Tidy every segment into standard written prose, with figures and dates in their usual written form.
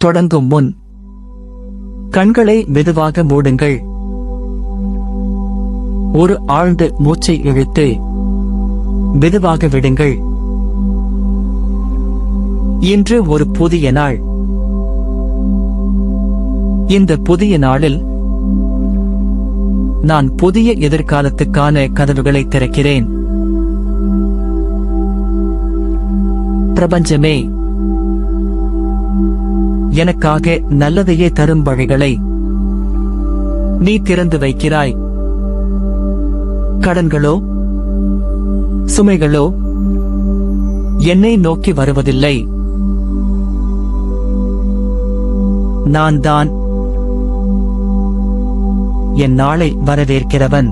தொடங்கும் முன் கண்களை மெதுவாக மூடுங்கள். ஒரு ஆழ்ந்த மூச்சை இழுத்து மெதுவாக விடுங்கள். இன்று ஒரு புதிய நாள். இந்த புதிய நாளில் நான் புதிய எதிர்காலத்துக்கான கதவுகளை திறக்கிறேன். பிரபஞ்சமே, எனக்காக நல்லதையே தரும் வழிகளை நீ திறந்து வைக்கிறாய். கடன்களோ சுமைகளோ என்னை நோக்கி வருவதில்லை. நான் தான் என் நாளை வரவேற்கிறவன்.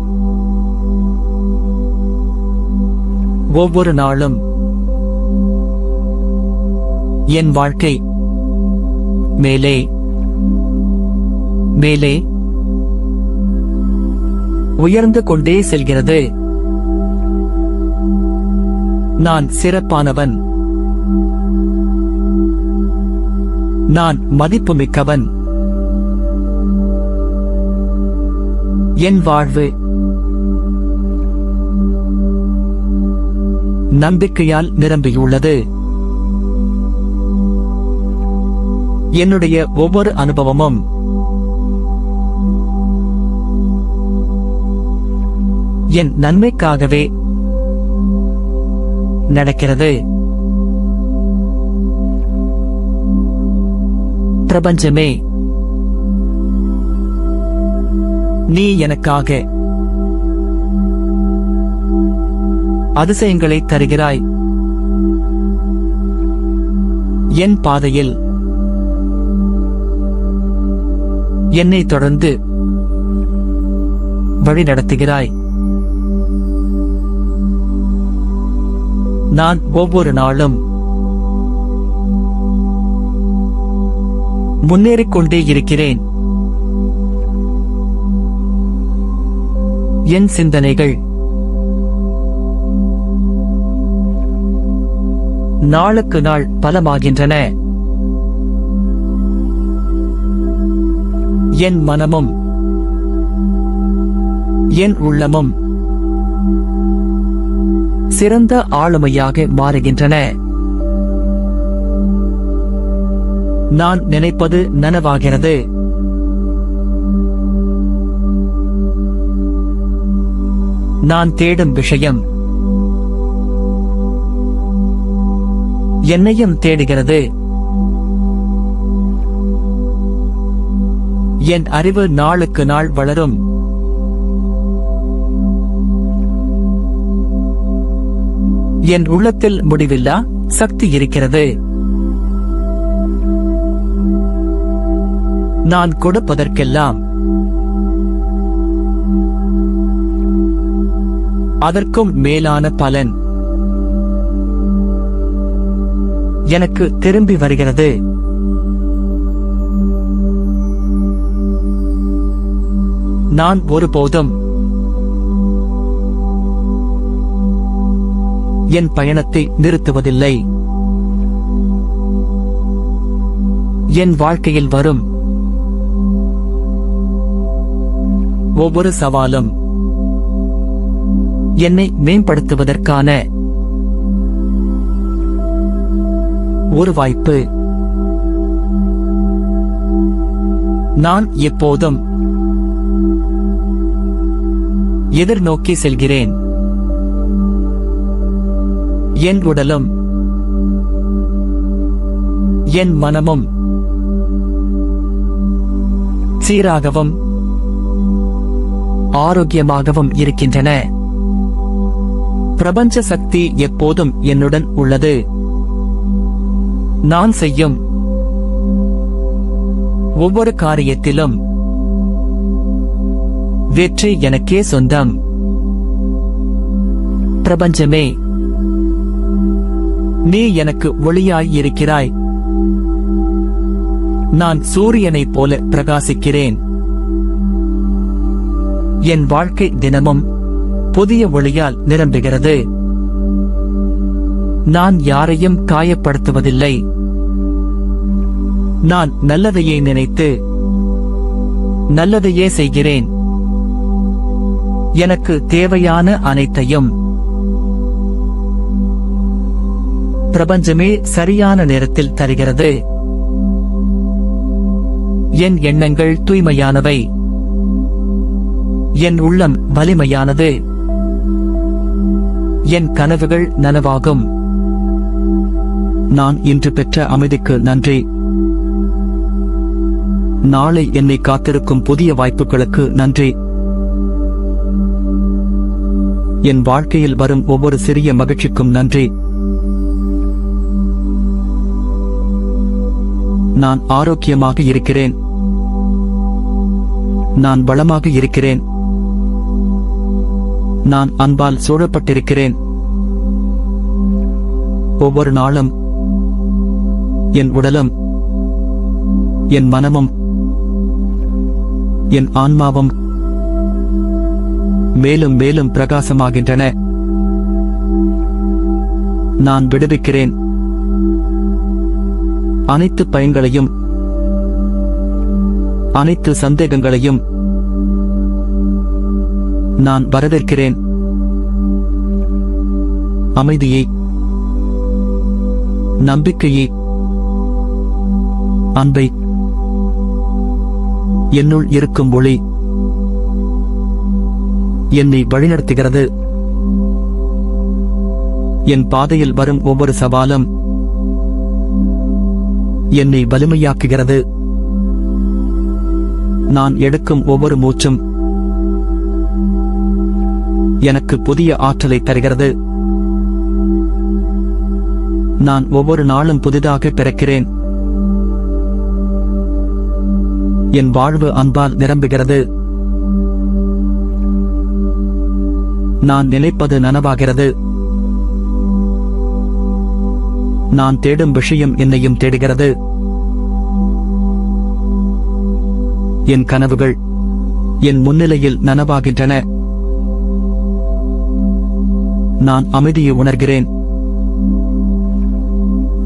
ஒவ்வொரு நாளும் என் வாழ்க்கை மேலே மேலே உயர்ந்து கொண்டே செல்கிறது. நான் சிறப்பானவன். நான் மதிப்புமிக்கவன். என் வாழ்வு நம்பிக்கையால் நிரம்பியுள்ளது. என்னுடைய ஒவ்வொரு அனுபவமும் என் நன்மைக்காகவே நடக்கிறது. பிரபஞ்சமே, நீ எனக்காக அதிசயங்களை தருகிறாய். என் பாதையில் என்னை தொடர்ந்து வழி நடத்துகிறாய். நான் ஒவ்வொரு நாளும் முன்னேறிக் கொண்டே இருக்கிறேன். என் சிந்தனைகள் நாளுக்கு நாள் பலமாகின்றன. என் மனமும் என் உள்ளமும் சிறந்த ஆளுமையாக மாறுகின்றன. நான் நினைப்பது நனவாகிறது. நான் தேடும் விஷயம் என்னையும் தேடுகிறது. என் அறிவு நாளுக்கு நாள் வளரும். என் உள்ளத்தில் முடிவில்லா சக்தி இருக்கிறது. நான் கொடுப்பதற்கெல்லாம் அதற்கும் மேலான பலன் எனக்கு திரும்பி வருகிறது. நான் ஒருபோதும் என் பயணத்தை நிறுத்துவதில்லை. என் வாழ்க்கையில் வரும் ஒவ்வொரு சவாலும் என்னை மேம்படுத்துவதற்கான ஒரு வாய்ப்பு. நான் எப்போதும் எதிர்நோக்கி செல்கிறேன். என் உடலும் என் மனமும் சீராகவும் ஆரோக்கியமாகவும் இருக்கின்றன. பிரபஞ்ச சக்தி எப்போதும் என்னுடன் உள்ளது. நான் செய்யும் ஒவ்வொரு காரியத்திலும் வெற்றி எனக்கே சொந்தம். பிரபஞ்சமே, நீ எனக்கு ஒளியாய் இருக்கிறாய். நான் சூரியனைப் போல பிரகாசிக்கிறேன். என் வாழ்க்கை தினமும் புதிய ஒளியால் நிரம்புகிறது. நான் யாரையும் காயப்படுத்துவதில்லை. நான் நல்லதையே நினைத்து நல்லதையே செய்கிறேன். எனக்கு தேவையான அனைத்தையும் பிரபஞ்சமே சரியான நேரத்தில் தருகிறது. என் எண்ணங்கள் தூய்மையானவை. என் உள்ளம் வலிமையானது. என் கனவுகள் நனவாகும். நான் இன்று பெற்ற அமைதிக்கு நன்றி. நாளை என்னை காத்திருக்கும் புதிய வாய்ப்புகளுக்கு நன்றி. என் வாழ்க்கையில் வரும் ஒவ்வொரு சிறிய மகிழ்ச்சிக்கும் நன்றி. நான் ஆரோக்கியமாக இருக்கிறேன். நான் வளமாக இருக்கிறேன். நான் அன்பால் சூழப்பட்டிருக்கிறேன். ஒவ்வொரு நாளும் என் உடலும் என் மனமும் என் ஆன்மாவும் மேலும் மேலும் பிரகாசமாகின்றன. நான் விடுவிக்கிறேன். அனைத்து பயங்களையும் அனைத்து சந்தேகங்களையும் நான் வரவேற்கிறேன். அமைதியை, நம்பிக்கையை, அன்பை, என்னுள் இருக்கும் ஒளி என்னை வழிநடத்துகிறது. என் பாதையில் வரும் ஒவ்வொரு சவாலும் என்னை வலிமையாக்குகிறது. நான் எடுக்கும் ஒவ்வொரு மூச்சும் எனக்கு புதிய ஆற்றலை தருகிறது. நான் ஒவ்வொரு நாளும் புதிதாக பிறக்கிறேன். என் வாழ்வு அன்பால் நிரம்புகிறது. நான் நினைப்பது நனவாகிறது. நான் தேடும் விஷயம் என்னையும் தேடுகிறது. என் கனவுகள் என் முன்னிலையில் நனவாகின்றன. நான் அமைதியை உணர்கிறேன்.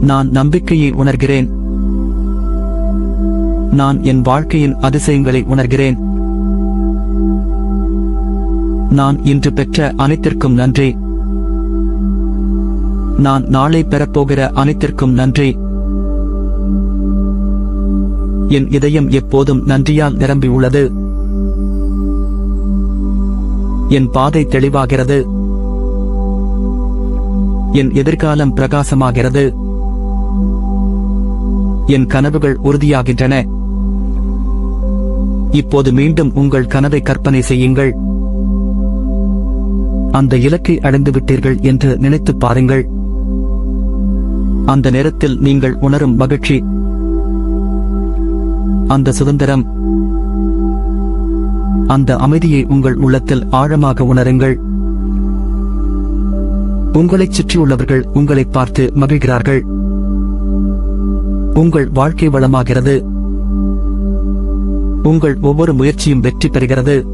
நான் நம்பிக்கையை உணர்கிறேன். நான் என் வாழ்க்கையின் அதிசயங்களை உணர்கிறேன். நான் இன்று பெற்ற அனைத்திற்கும் நன்றி. நான் நாளை பெறப்போகிற அனைத்திற்கும் நன்றி. என் இதயம் எப்போதும் நன்றியால் நிரம்பியுள்ளது. என் பாதை தெளிவாகிறது. என் எதிர்காலம் பிரகாசமாகிறது. என் கனவுகள் உறுதியாகின்றன. இப்போது மீண்டும் உங்கள் கனவை கற்பனை செய்யுங்கள். அந்த இலக்கை அடைந்து விட்டீர்கள் என்று நினைத்துப் பாருங்கள். அந்த நேரத்தில் நீங்கள் உணரும் மகிழ்ச்சி, அந்த சுதந்திரம், அந்த அமைதியை உங்கள் உள்ளத்தில் ஆழமாக உணருங்கள். உங்களைச் சுற்றியுள்ளவர்கள் உங்களைப் பார்த்து மகிழ்கிறார்கள். உங்கள் வாழ்க்கை வளமாகிறது. உங்கள் ஒவ்வொரு முயற்சியும் வெற்றி பெறுகிறது.